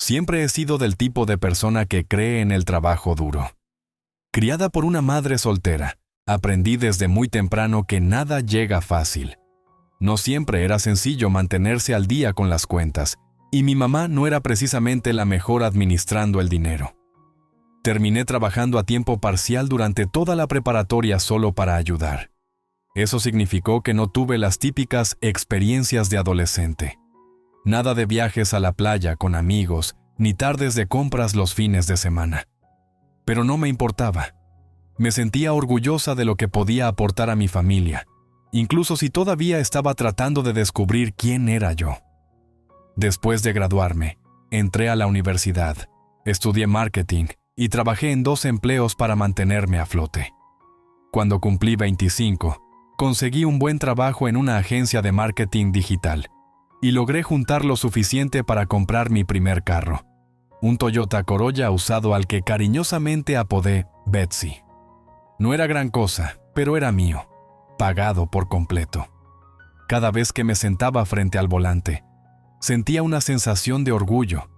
Siempre he sido del tipo de persona que cree en el trabajo duro. Criada por una madre soltera, aprendí desde muy temprano que nada llega fácil. No siempre era sencillo mantenerse al día con las cuentas, y mi mamá no era precisamente la mejor administrando el dinero. Terminé trabajando a tiempo parcial durante toda la preparatoria solo para ayudar. Eso significó que no tuve las típicas experiencias de adolescente. Nada de viajes a la playa con amigos, ni tardes de compras los fines de semana. Pero no me importaba. Me sentía orgullosa de lo que podía aportar a mi familia, incluso si todavía estaba tratando de descubrir quién era yo. Después de graduarme, entré a la universidad, estudié marketing y trabajé en 2 empleos para mantenerme a flote. Cuando cumplí 25, conseguí un buen trabajo en una agencia de marketing digital y logré juntar lo suficiente para comprar mi primer carro, un Toyota Corolla usado al que cariñosamente apodé Betsy. No era gran cosa, pero era mío, pagado por completo. Cada vez que me sentaba frente al volante, sentía una sensación de orgullo,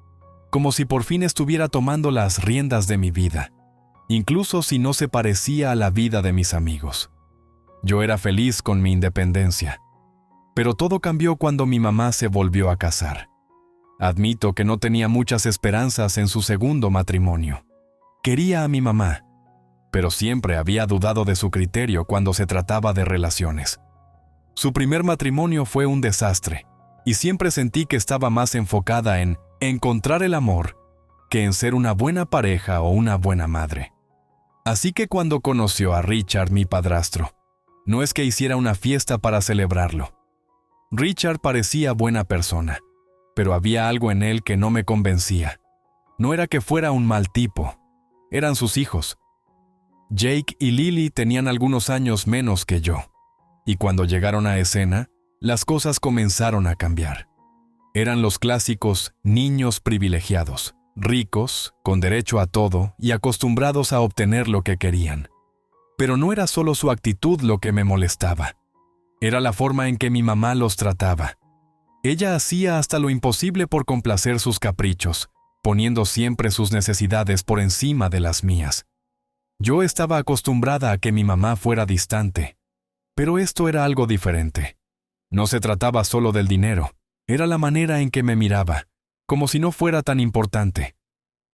como si por fin estuviera tomando las riendas de mi vida, incluso si no se parecía a la vida de mis amigos. Yo era feliz con mi independencia, pero todo cambió cuando mi mamá se volvió a casar. Admito que no tenía muchas esperanzas en su segundo matrimonio. Quería a mi mamá, pero siempre había dudado de su criterio cuando se trataba de relaciones. Su primer matrimonio fue un desastre, y siempre sentí que estaba más enfocada en encontrar el amor que en ser una buena pareja o una buena madre. Así que cuando conoció a Richard, mi padrastro, no es que hiciera una fiesta para celebrarlo. Richard parecía buena persona, pero había algo en él que no me convencía. No era que fuera un mal tipo, eran sus hijos. Jake y Lily tenían algunos años menos que yo, y cuando llegaron a escena, las cosas comenzaron a cambiar. Eran los clásicos niños privilegiados, ricos, con derecho a todo y acostumbrados a obtener lo que querían. Pero no era solo su actitud lo que me molestaba. Era la forma en que mi mamá los trataba. Ella hacía hasta lo imposible por complacer sus caprichos, poniendo siempre sus necesidades por encima de las mías. Yo estaba acostumbrada a que mi mamá fuera distante, pero esto era algo diferente. No se trataba solo del dinero, era la manera en que me miraba, como si no fuera tan importante.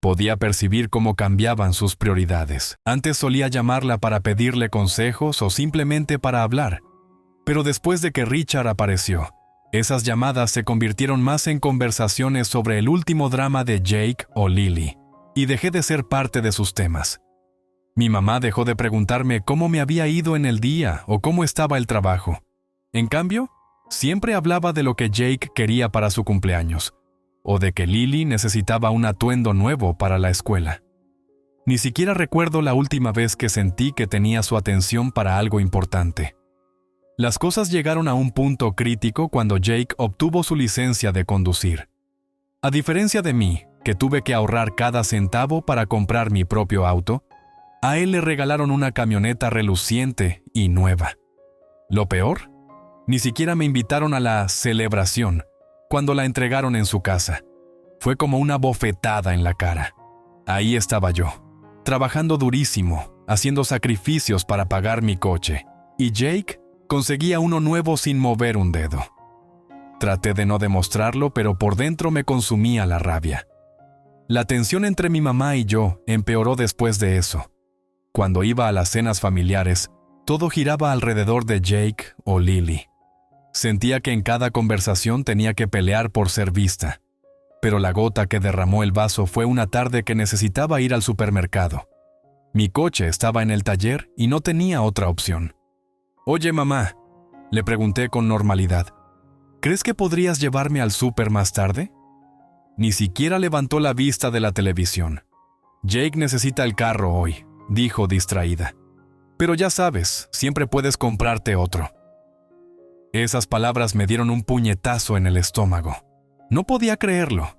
Podía percibir cómo cambiaban sus prioridades. Antes solía llamarla para pedirle consejos o simplemente para hablar. Pero después de que Richard apareció, esas llamadas se convirtieron más en conversaciones sobre el último drama de Jake o Lily, y dejé de ser parte de sus temas. Mi mamá dejó de preguntarme cómo me había ido en el día o cómo estaba el trabajo. En cambio, siempre hablaba de lo que Jake quería para su cumpleaños, o de que Lily necesitaba un atuendo nuevo para la escuela. Ni siquiera recuerdo la última vez que sentí que tenía su atención para algo importante. Las cosas llegaron a un punto crítico cuando Jake obtuvo su licencia de conducir. A diferencia de mí, que tuve que ahorrar cada centavo para comprar mi propio auto, a él le regalaron una camioneta reluciente y nueva. Lo peor, ni siquiera me invitaron a la celebración cuando la entregaron en su casa. Fue como una bofetada en la cara. Ahí estaba yo, trabajando durísimo, haciendo sacrificios para pagar mi coche, y Jake conseguía uno nuevo sin mover un dedo. Traté de no demostrarlo, pero por dentro me consumía la rabia. La tensión entre mi mamá y yo empeoró después de eso. Cuando iba a las cenas familiares, todo giraba alrededor de Jake o Lily. Sentía que en cada conversación tenía que pelear por ser vista. Pero la gota que derramó el vaso fue una tarde que necesitaba ir al supermercado. Mi coche estaba en el taller y no tenía otra opción. «Oye, mamá», le pregunté con normalidad, «¿crees que podrías llevarme al súper más tarde?» Ni siquiera levantó la vista de la televisión. «Jake necesita el carro hoy», dijo distraída. «Pero ya sabes, siempre puedes comprarte otro». Esas palabras me dieron un puñetazo en el estómago. No podía creerlo.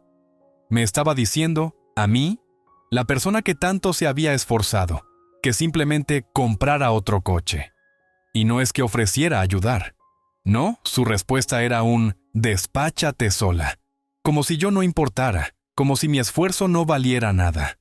Me estaba diciendo, a mí, la persona que tanto se había esforzado, que simplemente comprara otro coche. Y no es que ofreciera ayudar. No, su respuesta era un «despáchate sola», como si yo no importara, como si mi esfuerzo no valiera nada.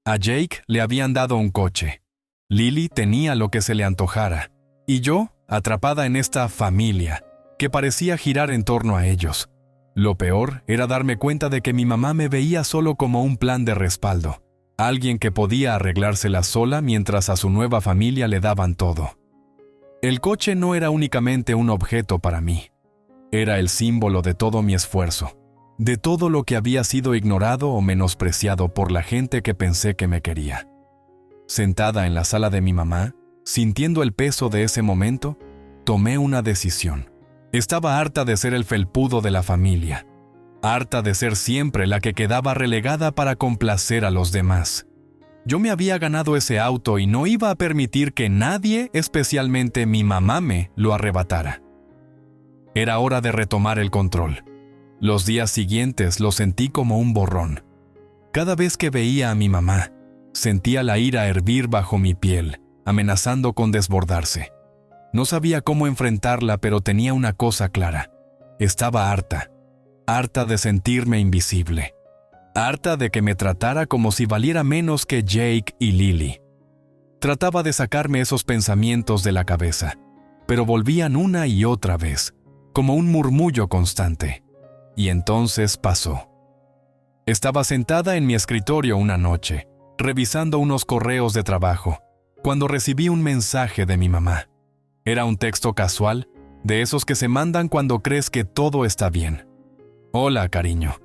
A Jake le habían dado un coche. Lily tenía lo que se le antojara. Y yo, atrapada en esta familia, que parecía girar en torno a ellos. Lo peor era darme cuenta de que mi mamá me veía solo como un plan de respaldo. Alguien que podía arreglársela sola mientras a su nueva familia le daban todo. El coche no era únicamente un objeto para mí. Era el símbolo de todo mi esfuerzo, de todo lo que había sido ignorado o menospreciado por la gente que pensé que me quería. Sentada en la sala de mi mamá, sintiendo el peso de ese momento, tomé una decisión. Estaba harta de ser el felpudo de la familia, harta de ser siempre la que quedaba relegada para complacer a los demás. Yo me había ganado ese auto y no iba a permitir que nadie, especialmente mi mamá, me lo arrebatara. Era hora de retomar el control. Los días siguientes lo sentí como un borrón. Cada vez que veía a mi mamá, sentía la ira hervir bajo mi piel, amenazando con desbordarse. No sabía cómo enfrentarla, pero tenía una cosa clara. Estaba harta de sentirme invisible. Harta de que me tratara como si valiera menos que Jake y Lily. Trataba de sacarme esos pensamientos de la cabeza, pero volvían una y otra vez, como un murmullo constante. Y entonces pasó. Estaba sentada en mi escritorio una noche, revisando unos correos de trabajo, cuando recibí un mensaje de mi mamá. Era un texto casual, de esos que se mandan cuando crees que todo está bien. Hola, cariño.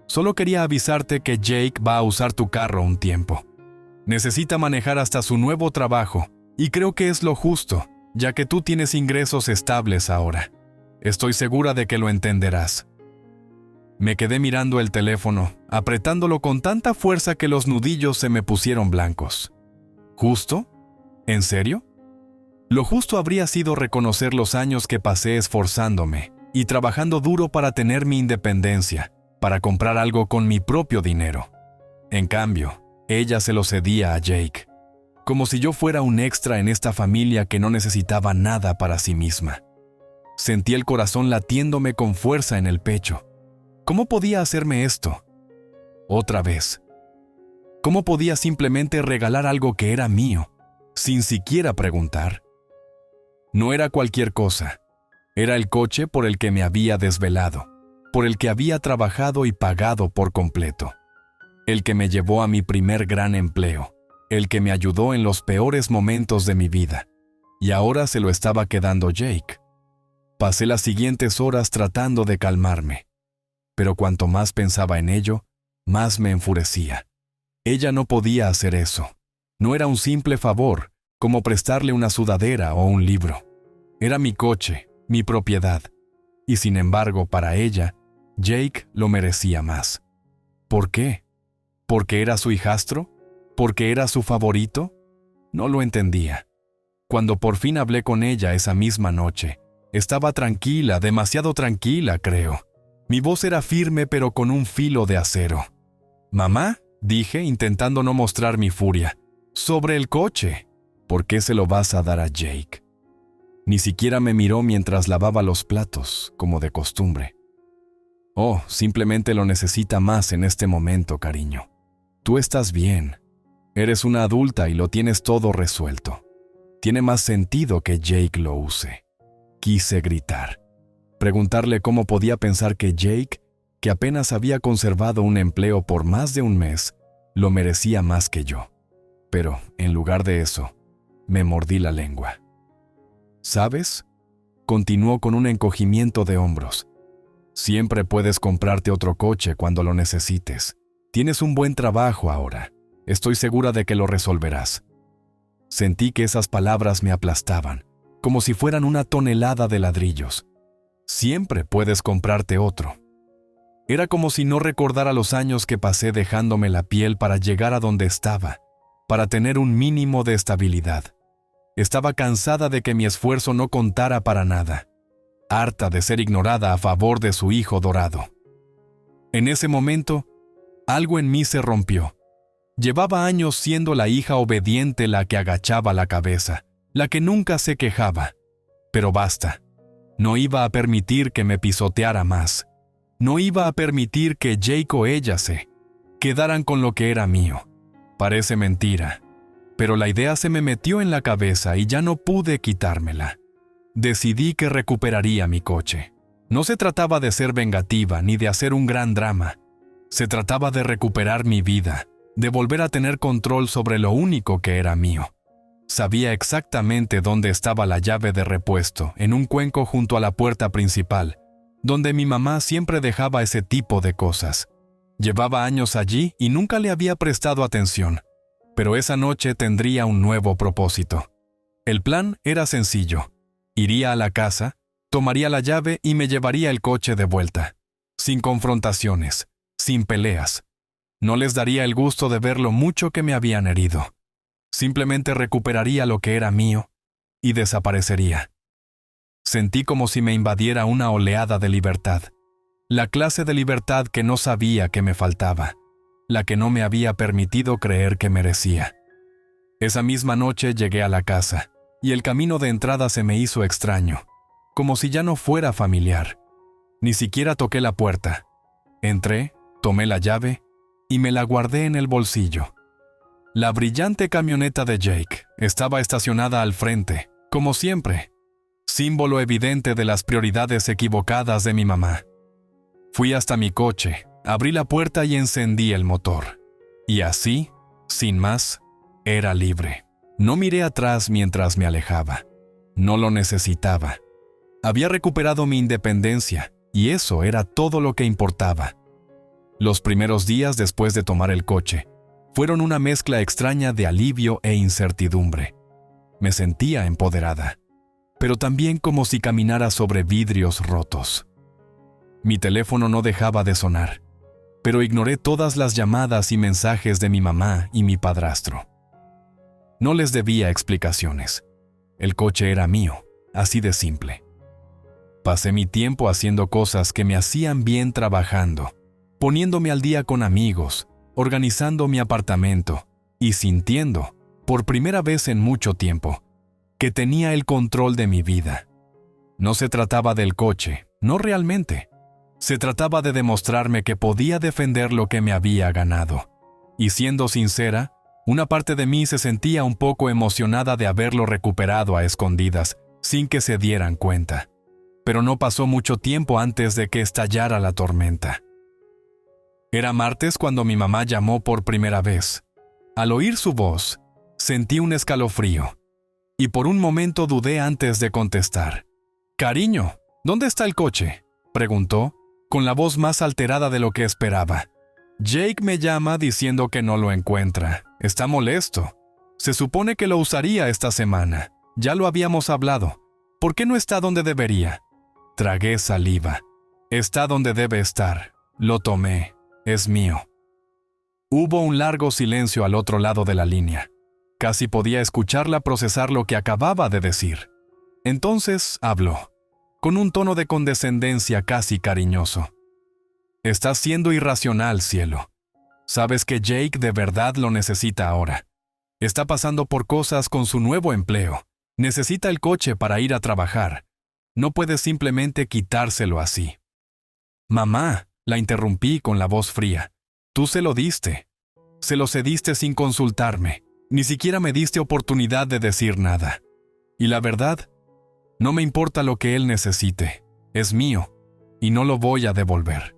Solo quería avisarte que Jake va a usar tu carro un tiempo. Necesita manejar hasta su nuevo trabajo, y creo que es lo justo, ya que tú tienes ingresos estables ahora. Estoy segura de que lo entenderás. Me quedé mirando el teléfono, apretándolo con tanta fuerza que los nudillos se me pusieron blancos. ¿Justo? ¿En serio? Lo justo habría sido reconocer los años que pasé esforzándome y trabajando duro para tener mi independencia, para comprar algo con mi propio dinero. En cambio, ella se lo cedía a Jake, como si yo fuera un extra en esta familia que no necesitaba nada para sí misma. Sentí el corazón latiéndome con fuerza en el pecho. ¿Cómo podía hacerme esto? Otra vez. ¿Cómo podía simplemente regalar algo que era mío, sin siquiera preguntar? No era cualquier cosa. Era el coche por el que me había desvelado, por el que había trabajado y pagado por completo. El que me llevó a mi primer gran empleo, el que me ayudó en los peores momentos de mi vida. Y ahora se lo estaba quedando Jake. Pasé las siguientes horas tratando de calmarme. Pero cuanto más pensaba en ello, más me enfurecía. Ella no podía hacer eso. No era un simple favor, como prestarle una sudadera o un libro. Era mi coche, mi propiedad. Y sin embargo, para ella, Jake lo merecía más. ¿Por qué? ¿Porque era su hijastro? ¿Porque era su favorito? No lo entendía. Cuando por fin hablé con ella esa misma noche, estaba tranquila, demasiado tranquila, creo. Mi voz era firme pero con un filo de acero. «Mamá», dije, intentando no mostrar mi furia, «sobre el coche. ¿Por qué se lo vas a dar a Jake?» Ni siquiera me miró mientras lavaba los platos, como de costumbre. «Oh, simplemente lo necesita más en este momento, cariño. Tú estás bien. Eres una adulta y lo tienes todo resuelto. Tiene más sentido que Jake lo use». Quise gritar. Preguntarle cómo podía pensar que Jake, que apenas había conservado un empleo por más de un mes, lo merecía más que yo. Pero, en lugar de eso, me mordí la lengua. ¿Sabes? Continuó con un encogimiento de hombros. Siempre puedes comprarte otro coche cuando lo necesites. Tienes un buen trabajo ahora. Estoy segura de que lo resolverás. Sentí que esas palabras me aplastaban, como si fueran una tonelada de ladrillos. Siempre puedes comprarte otro. Era como si no recordara los años que pasé dejándome la piel para llegar a donde estaba, para tener un mínimo de estabilidad. Estaba cansada de que mi esfuerzo no contara para nada, harta de ser ignorada a favor de su hijo dorado. En ese momento, algo en mí se rompió. Llevaba años siendo la hija obediente la que agachaba la cabeza, la que nunca se quejaba. Pero basta. No iba a permitir que me pisoteara más. No iba a permitir que Jake o ella se quedaran con lo que era mío. Parece mentira, pero la idea se me metió en la cabeza y ya no pude quitármela. Decidí que recuperaría mi coche. No se trataba de ser vengativa ni de hacer un gran drama. Se trataba de recuperar mi vida, de volver a tener control sobre lo único que era mío. Sabía exactamente dónde estaba la llave de repuesto, en un cuenco junto a la puerta principal, donde mi mamá siempre dejaba ese tipo de cosas. Llevaba años allí y nunca le había prestado atención, pero esa noche tendría un nuevo propósito. El plan era sencillo. Iría a la casa, tomaría la llave y me llevaría el coche de vuelta. Sin confrontaciones, sin peleas. No les daría el gusto de ver lo mucho que me habían herido. Simplemente recuperaría lo que era mío y desaparecería. Sentí como si me invadiera una oleada de libertad. La clase de libertad que no sabía que me faltaba, la que no me había permitido creer que merecía. Esa misma noche llegué a la casa, y el camino de entrada se me hizo extraño, como si ya no fuera familiar. Ni siquiera toqué la puerta. Entré, tomé la llave y me la guardé en el bolsillo. La brillante camioneta de Jake estaba estacionada al frente, como siempre, símbolo evidente de las prioridades equivocadas de mi mamá. Fui hasta mi coche, abrí la puerta y encendí el motor. Y así, sin más, era libre. No miré atrás mientras me alejaba. No lo necesitaba. Había recuperado mi independencia, y eso era todo lo que importaba. Los primeros días después de tomar el coche fueron una mezcla extraña de alivio e incertidumbre. Me sentía empoderada, pero también como si caminara sobre vidrios rotos. Mi teléfono no dejaba de sonar, pero ignoré todas las llamadas y mensajes de mi mamá y mi padrastro. No les debía explicaciones. El coche era mío, así de simple. Pasé mi tiempo haciendo cosas que me hacían bien trabajando, poniéndome al día con amigos, organizando mi apartamento y sintiendo, por primera vez en mucho tiempo, que tenía el control de mi vida. No se trataba del coche, no realmente. Se trataba de demostrarme que podía defender lo que me había ganado. Y siendo sincera, una parte de mí se sentía un poco emocionada de haberlo recuperado a escondidas, sin que se dieran cuenta. Pero no pasó mucho tiempo antes de que estallara la tormenta. Era martes cuando mi mamá llamó por primera vez. Al oír su voz, sentí un escalofrío, y por un momento dudé antes de contestar. «Cariño, ¿dónde está el coche?», preguntó, con la voz más alterada de lo que esperaba. «Jake me llama diciendo que no lo encuentra. Está molesto. Se supone que lo usaría esta semana. Ya lo habíamos hablado. ¿Por qué no está donde debería?». Tragué saliva. «Está donde debe estar. Lo tomé. Es mío». Hubo un largo silencio al otro lado de la línea. Casi podía escucharla procesar lo que acababa de decir. Entonces habló, con un tono de condescendencia casi cariñoso. «Estás siendo irracional, cielo. Sabes que Jake de verdad lo necesita ahora. Está pasando por cosas con su nuevo empleo. Necesita el coche para ir a trabajar. No puedes simplemente quitárselo así». «Mamá», la interrumpí con la voz fría. «Tú se lo diste. Se lo cediste sin consultarme. Ni siquiera me diste oportunidad de decir nada. Y la verdad, no me importa lo que él necesite. Es mío, y no lo voy a devolver».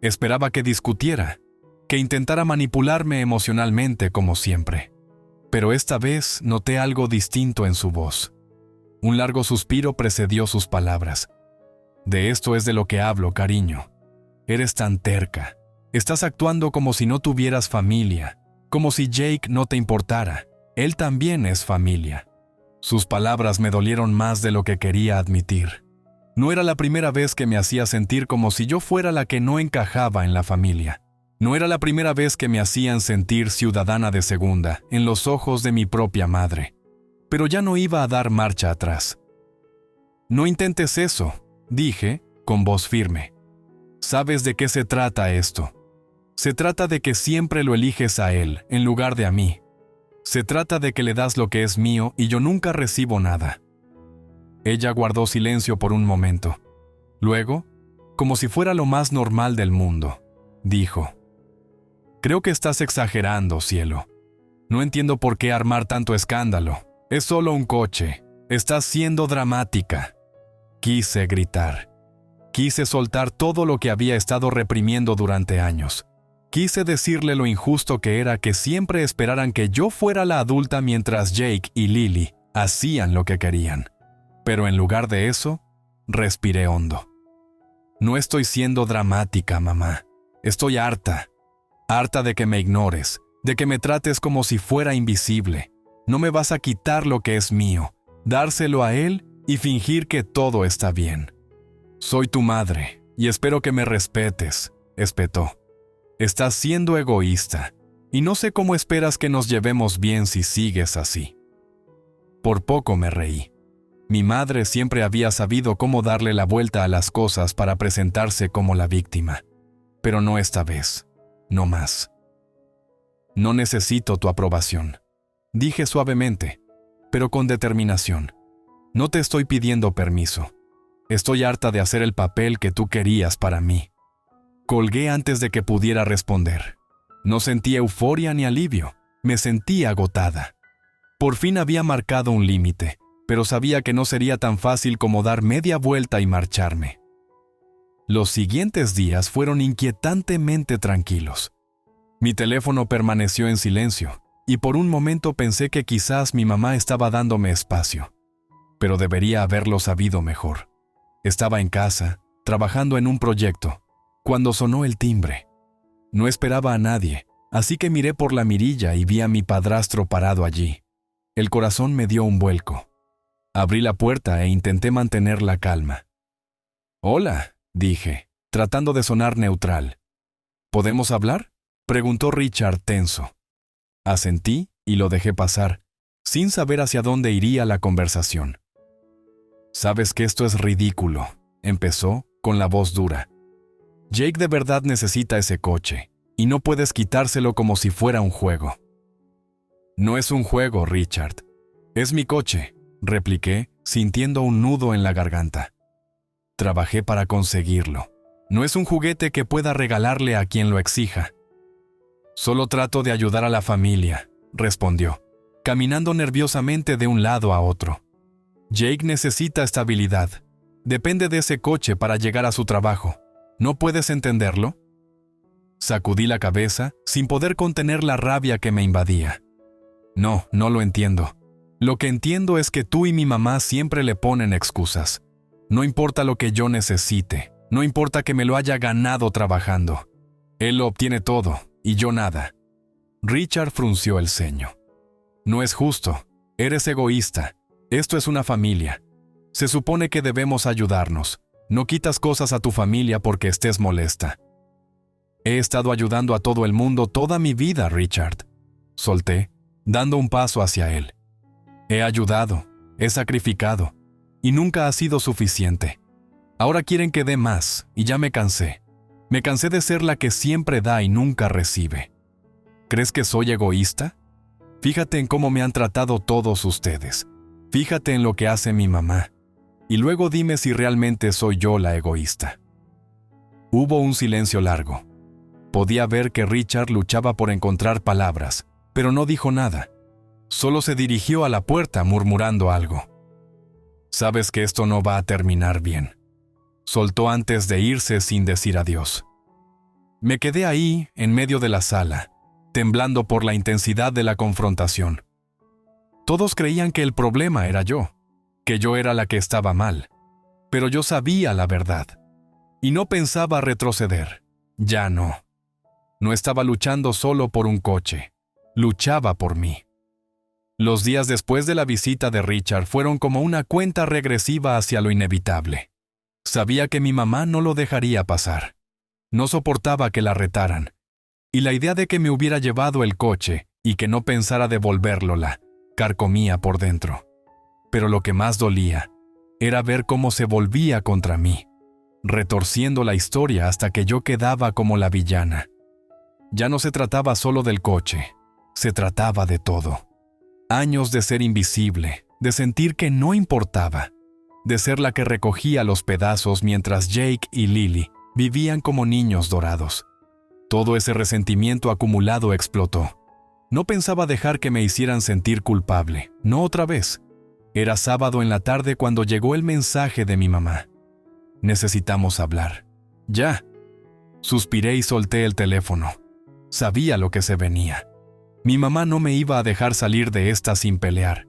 Esperaba que discutiera, que intentara manipularme emocionalmente como siempre. Pero esta vez noté algo distinto en su voz. Un largo suspiro precedió sus palabras. «De esto es de lo que hablo, cariño. Eres tan terca. Estás actuando como si no tuvieras familia, como si Jake no te importara. Él también es familia». Sus palabras me dolieron más de lo que quería admitir. No era la primera vez que me hacía sentir como si yo fuera la que no encajaba en la familia. No era la primera vez que me hacían sentir ciudadana de segunda en los ojos de mi propia madre. Pero ya no iba a dar marcha atrás. «No intentes eso», dije, con voz firme. «Sabes de qué se trata esto. Se trata de que siempre lo eliges a él en lugar de a mí. Se trata de que le das lo que es mío y yo nunca recibo nada». Ella guardó silencio por un momento. Luego, como si fuera lo más normal del mundo, dijo: Creo que estás exagerando, cielo. No entiendo por qué armar tanto escándalo. Es solo un coche. Estás siendo dramática. Quise gritar. Quise soltar todo lo que había estado reprimiendo durante años. Quise decirle lo injusto que era que siempre esperaran que yo fuera la adulta mientras Jake y Lily hacían lo que querían. Pero en lugar de eso, respiré hondo. No estoy siendo dramática, mamá. Estoy harta. Harta de que me ignores, de que me trates como si fuera invisible. No me vas a quitar lo que es mío, dárselo a él y fingir que todo está bien. Soy tu madre y espero que me respetes, espetó. Estás siendo egoísta y no sé cómo esperas que nos llevemos bien si sigues así. Por poco me reí. Mi madre siempre había sabido cómo darle la vuelta a las cosas para presentarse como la víctima. Pero no esta vez. No más. No necesito tu aprobación, dije suavemente, pero con determinación. No te estoy pidiendo permiso. Estoy harta de hacer el papel que tú querías para mí. Colgué antes de que pudiera responder. No sentí euforia ni alivio. Me sentí agotada. Por fin había marcado un límite, pero sabía que no sería tan fácil como dar media vuelta y marcharme. Los siguientes días fueron inquietantemente tranquilos. Mi teléfono permaneció en silencio, y por un momento pensé que quizás mi mamá estaba dándome espacio. Pero debería haberlo sabido mejor. Estaba en casa, trabajando en un proyecto, cuando sonó el timbre. No esperaba a nadie, así que miré por la mirilla y vi a mi padrastro parado allí. El corazón me dio un vuelco. Abrí la puerta e intenté mantener la calma. «Hola», dije, tratando de sonar neutral. «¿Podemos hablar?», preguntó Richard tenso. Asentí y lo dejé pasar, sin saber hacia dónde iría la conversación. «Sabes que esto es ridículo», empezó, con la voz dura. «Jake de verdad necesita ese coche, y no puedes quitárselo como si fuera un juego». «No es un juego, Richard. Es mi coche», repliqué, sintiendo un nudo en la garganta. Trabajé para conseguirlo. No es un juguete que pueda regalarle a quien lo exija. «Solo trato de ayudar a la familia», respondió, caminando nerviosamente de un lado a otro. «Jake necesita estabilidad. Depende de ese coche para llegar a su trabajo. ¿No puedes entenderlo?». Sacudí la cabeza, sin poder contener la rabia que me invadía. «No, no lo entiendo. Lo que entiendo es que tú y mi mamá siempre le ponen excusas. No importa lo que yo necesite, no importa que me lo haya ganado trabajando. Él lo obtiene todo, y yo nada». Richard frunció el ceño. «No es justo. Eres egoísta. Esto es una familia. Se supone que debemos ayudarnos. No quitas cosas a tu familia porque estés molesta». «He estado ayudando a todo el mundo toda mi vida, Richard», solté, dando un paso hacia él. «He ayudado, he sacrificado, y nunca ha sido suficiente. Ahora quieren que dé más, y ya me cansé. Me cansé de ser la que siempre da y nunca recibe. ¿Crees que soy egoísta? Fíjate en cómo me han tratado todos ustedes. Fíjate en lo que hace mi mamá. Y luego dime si realmente soy yo la egoísta». Hubo un silencio largo. Podía ver que Richard luchaba por encontrar palabras, pero no dijo nada. Solo se dirigió a la puerta murmurando algo. «Sabes que esto no va a terminar bien», soltó antes de irse sin decir adiós. Me quedé ahí, en medio de la sala, temblando por la intensidad de la confrontación. Todos creían que el problema era yo, que yo era la que estaba mal, pero yo sabía la verdad, y no pensaba retroceder. Ya no. No estaba luchando solo por un coche, luchaba por mí. Los días después de la visita de Richard fueron como una cuenta regresiva hacia lo inevitable. Sabía que mi mamá no lo dejaría pasar. No soportaba que la retaran. Y la idea de que me hubiera llevado el coche y que no pensara devolverlo la carcomía por dentro. Pero lo que más dolía era ver cómo se volvía contra mí, retorciendo la historia hasta que yo quedaba como la villana. Ya no se trataba solo del coche, se trataba de todo. Años de ser invisible, de sentir que no importaba, de ser la que recogía los pedazos mientras Jake y Lily vivían como niños dorados. Todo ese resentimiento acumulado explotó. No pensaba dejar que me hicieran sentir culpable, no otra vez. Era sábado en la tarde cuando llegó el mensaje de mi mamá. Necesitamos hablar. Ya. Suspiré y solté el teléfono. Sabía lo que se venía. Mi mamá no me iba a dejar salir de esta sin pelear,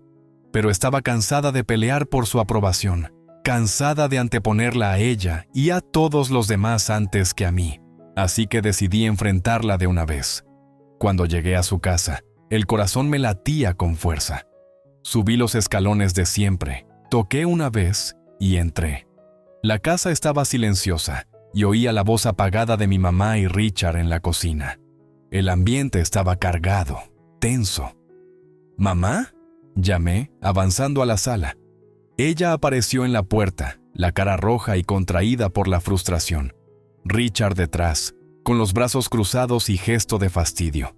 pero estaba cansada de pelear por su aprobación, cansada de anteponerla a ella y a todos los demás antes que a mí. Así que decidí enfrentarla de una vez. Cuando llegué a su casa, el corazón me latía con fuerza. Subí los escalones de siempre, toqué una vez y entré. La casa estaba silenciosa y oía la voz apagada de mi mamá y Richard en la cocina. El ambiente estaba cargado, tenso. ¿Mamá?, llamé, avanzando a la sala. Ella apareció en la puerta, la cara roja y contraída por la frustración. Richard detrás, con los brazos cruzados y gesto de fastidio.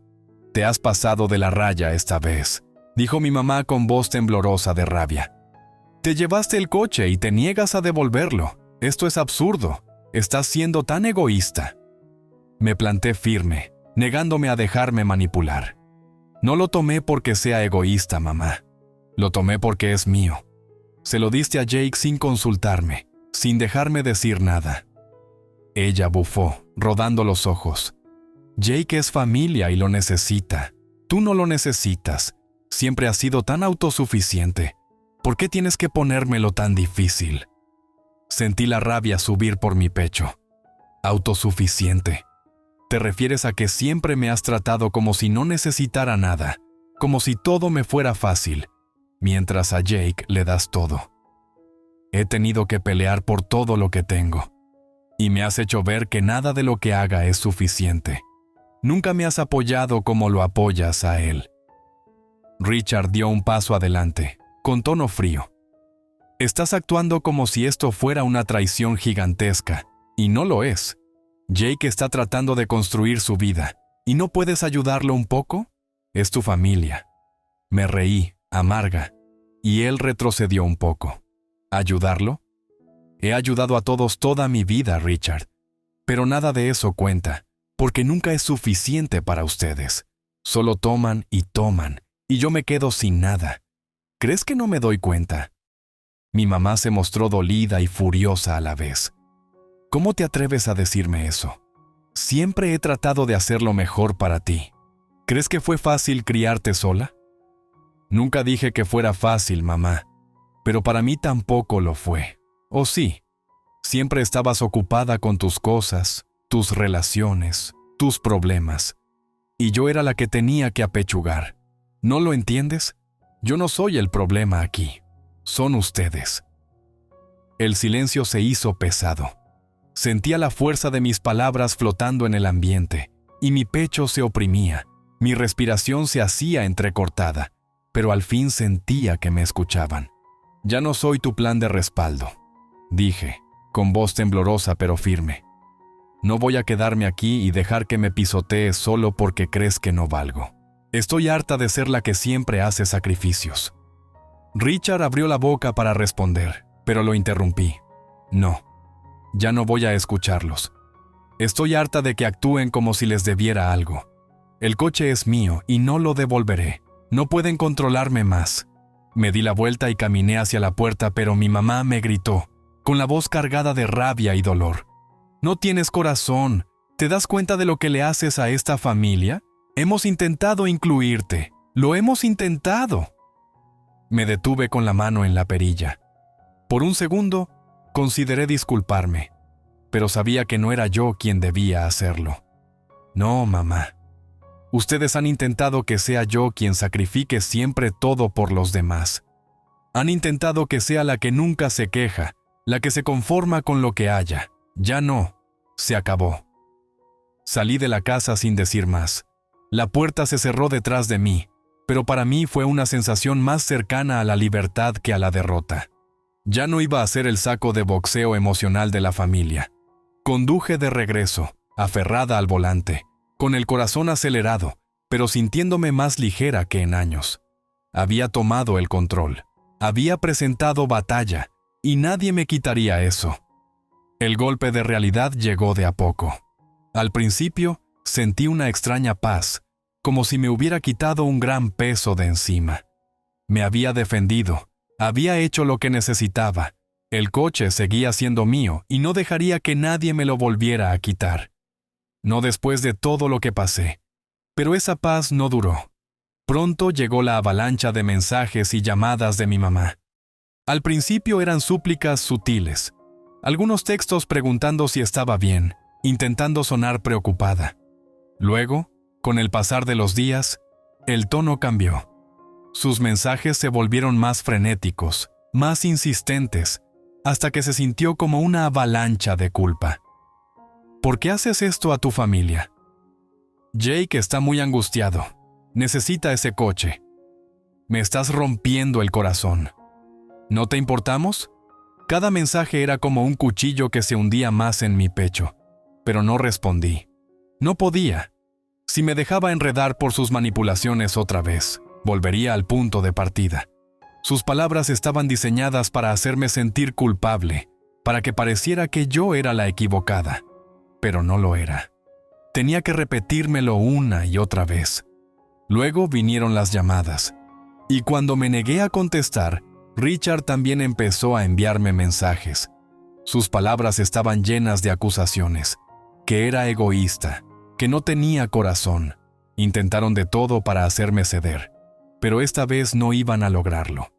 «Te has pasado de la raya esta vez», dijo mi mamá con voz temblorosa de rabia. «Te llevaste el coche y te niegas a devolverlo. Esto es absurdo. Estás siendo tan egoísta». Me planté firme, negándome a dejarme manipular. «No lo tomé porque sea egoísta, mamá. Lo tomé porque es mío. Se lo diste a Jake sin consultarme, sin dejarme decir nada». Ella bufó, rodando los ojos. «Jake es familia y lo necesita. Tú no lo necesitas. Siempre has sido tan autosuficiente. ¿Por qué tienes que ponérmelo tan difícil?» Sentí la rabia subir por mi pecho. «Autosuficiente. ¿Te refieres a que siempre me has tratado como si no necesitara nada, como si todo me fuera fácil, mientras a Jake le das todo? He tenido que pelear por todo lo que tengo, y me has hecho ver que nada de lo que haga es suficiente. Nunca me has apoyado como lo apoyas a él». Richard dio un paso adelante, con tono frío. «Estás actuando como si esto fuera una traición gigantesca, y no lo es. Jake está tratando de construir su vida, ¿y no puedes ayudarlo un poco? Es tu familia». Me reí, amarga, y él retrocedió un poco. ¿Ayudarlo? He ayudado a todos toda mi vida, Richard. Pero nada de eso cuenta, porque nunca es suficiente para ustedes. Solo toman, y yo me quedo sin nada. ¿Crees que no me doy cuenta? Mi mamá se mostró dolida y furiosa a la vez. ¿Cómo te atreves a decirme eso? Siempre he tratado de hacer lo mejor para ti. ¿Crees que fue fácil criarte sola? Nunca dije que fuera fácil, mamá, pero para mí tampoco lo fue. ¿O sí? Siempre estabas ocupada con tus cosas, tus relaciones, tus problemas, y yo era la que tenía que apechugar. ¿No lo entiendes? Yo no soy el problema aquí. Son ustedes». El silencio se hizo pesado. Sentía la fuerza de mis palabras flotando en el ambiente, y mi pecho se oprimía, mi respiración se hacía entrecortada, pero al fin sentía que me escuchaban. «Ya no soy tu plan de respaldo», dije, con voz temblorosa pero firme. «No voy a quedarme aquí y dejar que me pisotees solo porque crees que no valgo. Estoy harta de ser la que siempre hace sacrificios». Richard abrió la boca para responder, pero lo interrumpí. «No. Ya no voy a escucharlos. Estoy harta de que actúen como si les debiera algo. El coche es mío y no lo devolveré. No pueden controlarme más». Me di la vuelta y caminé hacia la puerta, pero mi mamá me gritó, con la voz cargada de rabia y dolor. «No tienes corazón. ¿Te das cuenta de lo que le haces a esta familia? Hemos intentado incluirte. Lo hemos intentado». Me detuve con la mano en la perilla. Por un segundo, consideré disculparme, pero sabía que no era yo quien debía hacerlo. «No, mamá. Ustedes han intentado que sea yo quien sacrifique siempre todo por los demás. Han intentado que sea la que nunca se queja, la que se conforma con lo que haya. Ya no. Se acabó». Salí de la casa sin decir más. La puerta se cerró detrás de mí, pero para mí fue una sensación más cercana a la libertad que a la derrota. Ya no iba a ser el saco de boxeo emocional de la familia. Conduje de regreso, aferrada al volante, con el corazón acelerado, pero sintiéndome más ligera que en años. Había tomado el control, había presentado batalla, y nadie me quitaría eso. El golpe de realidad llegó de a poco. Al principio, sentí una extraña paz, como si me hubiera quitado un gran peso de encima. Me había defendido, había hecho lo que necesitaba. El coche seguía siendo mío y no dejaría que nadie me lo volviera a quitar. No después de todo lo que pasé. Pero esa paz no duró. Pronto llegó la avalancha de mensajes y llamadas de mi mamá. Al principio eran súplicas sutiles, algunos textos preguntando si estaba bien, intentando sonar preocupada. Luego, con el pasar de los días, el tono cambió. Sus mensajes se volvieron más frenéticos, más insistentes, hasta que se sintió como una avalancha de culpa. ¿Por qué haces esto a tu familia? Jake está muy angustiado. Necesita ese coche. Me estás rompiendo el corazón. ¿No te importamos? Cada mensaje era como un cuchillo que se hundía más en mi pecho, pero no respondí. No podía. Si me dejaba enredar por sus manipulaciones otra vez, volvería al punto de partida. Sus palabras estaban diseñadas para hacerme sentir culpable, para que pareciera que yo era la equivocada, pero no lo era. Tenía que repetírmelo una y otra vez. Luego vinieron las llamadas, y cuando me negué a contestar, Richard también empezó a enviarme mensajes. Sus palabras estaban llenas de acusaciones, que era egoísta, que no tenía corazón. Intentaron de todo para hacerme ceder, pero esta vez no iban a lograrlo.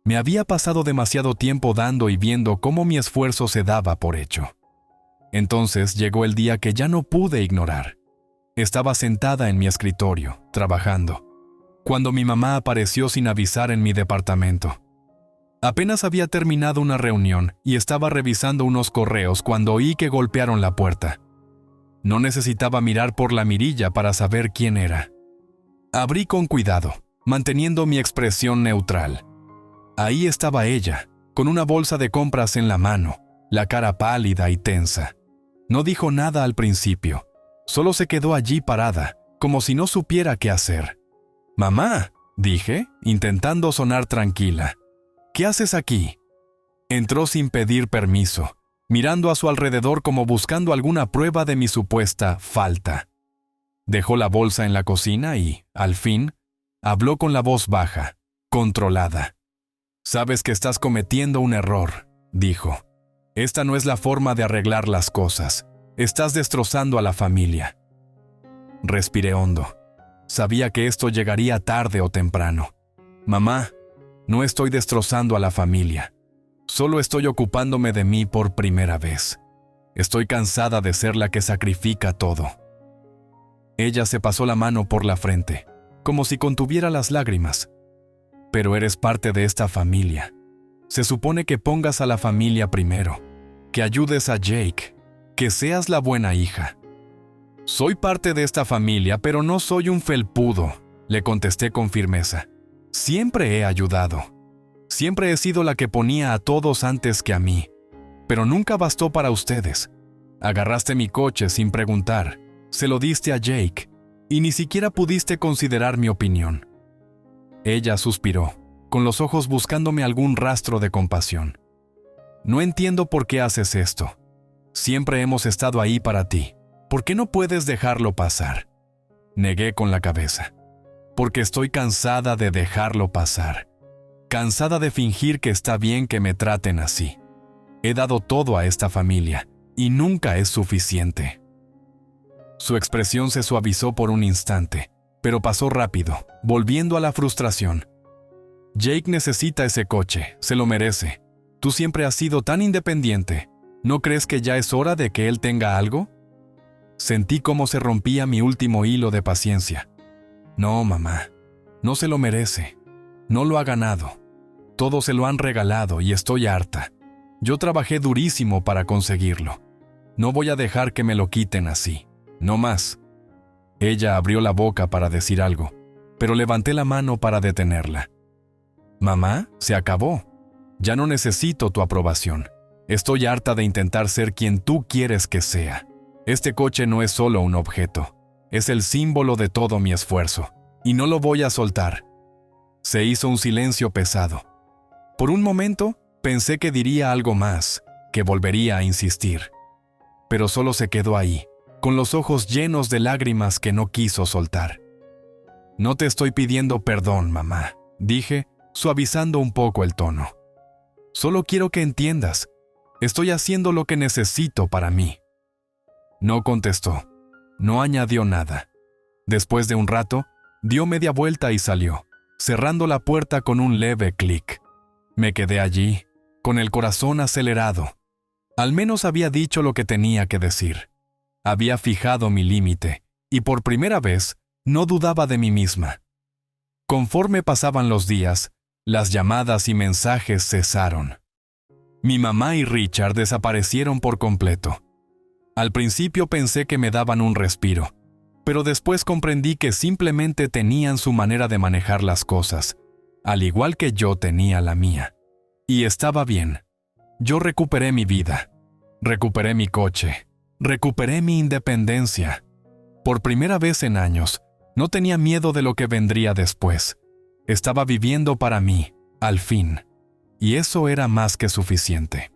Me había pasado demasiado tiempo dando y viendo cómo mi esfuerzo se daba por hecho. Entonces llegó el día que ya no pude ignorar. Estaba sentada en mi escritorio, trabajando, cuando mi mamá apareció sin avisar en mi departamento. Apenas había terminado una reunión y estaba revisando unos correos cuando oí que golpearon la puerta. No necesitaba mirar por la mirilla para saber quién era. Abrí con cuidado, manteniendo mi expresión neutral. Ahí estaba ella, con una bolsa de compras en la mano, la cara pálida y tensa. No dijo nada al principio, solo se quedó allí parada, como si no supiera qué hacer. «Mamá», dije, intentando sonar tranquila. «¿Qué haces aquí?» Entró sin pedir permiso, mirando a su alrededor como buscando alguna prueba de mi supuesta falta. Dejó la bolsa en la cocina y, al fin, habló con la voz baja, controlada. «Sabes que estás cometiendo un error», dijo. «Esta no es la forma de arreglar las cosas. Estás destrozando a la familia». Respiré hondo. Sabía que esto llegaría tarde o temprano. «Mamá, no estoy destrozando a la familia. Solo estoy ocupándome de mí por primera vez. Estoy cansada de ser la que sacrifica todo». Ella se pasó la mano por la frente, como si contuviera las lágrimas. «Pero eres parte de esta familia. Se supone que pongas a la familia primero, que ayudes a Jake, que seas la buena hija». «Soy parte de esta familia, pero no soy un felpudo», le contesté con firmeza. «Siempre he ayudado. Siempre he sido la que ponía a todos antes que a mí. Pero nunca bastó para ustedes. Agarraste mi coche sin preguntar, se lo diste a Jake, y ni siquiera pudiste considerar mi opinión». Ella suspiró, con los ojos buscándome algún rastro de compasión. «No entiendo por qué haces esto. Siempre hemos estado ahí para ti. ¿Por qué no puedes dejarlo pasar?» Negué con la cabeza. «Porque estoy cansada de dejarlo pasar. Cansada de fingir que está bien que me traten así. He dado todo a esta familia, y nunca es suficiente». Su expresión se suavizó por un instante, pero pasó rápido, volviendo a la frustración. «Jake necesita ese coche, se lo merece. Tú siempre has sido tan independiente. ¿No crees que ya es hora de que él tenga algo?» Sentí cómo se rompía mi último hilo de paciencia. «No, mamá, no se lo merece. No lo ha ganado. Todos se lo han regalado y estoy harta. Yo trabajé durísimo para conseguirlo. No voy a dejar que me lo quiten así. No más». Ella abrió la boca para decir algo, pero levanté la mano para detenerla. «Mamá, se acabó. Ya no necesito tu aprobación. Estoy harta de intentar ser quien tú quieres que sea. Este coche no es solo un objeto. Es el símbolo de todo mi esfuerzo, y no lo voy a soltar». Se hizo un silencio pesado. Por un momento, pensé que diría algo más, que volvería a insistir. Pero solo se quedó ahí, con los ojos llenos de lágrimas que no quiso soltar. «No te estoy pidiendo perdón, mamá», dije, suavizando un poco el tono. «Solo quiero que entiendas. Estoy haciendo lo que necesito para mí». No contestó. No añadió nada. Después de un rato, dio media vuelta y salió, cerrando la puerta con un leve clic. Me quedé allí, con el corazón acelerado. Al menos había dicho lo que tenía que decir. Había fijado mi límite, y por primera vez no dudaba de mí misma. Conforme pasaban los días, las llamadas y mensajes cesaron. Mi mamá y Richard desaparecieron por completo. Al principio pensé que me daban un respiro, pero después comprendí que simplemente tenían su manera de manejar las cosas, al igual que yo tenía la mía. Y estaba bien. Yo recuperé mi vida, recuperé mi coche, recuperé mi independencia. Por primera vez en años, no tenía miedo de lo que vendría después. Estaba viviendo para mí, al fin, y eso era más que suficiente.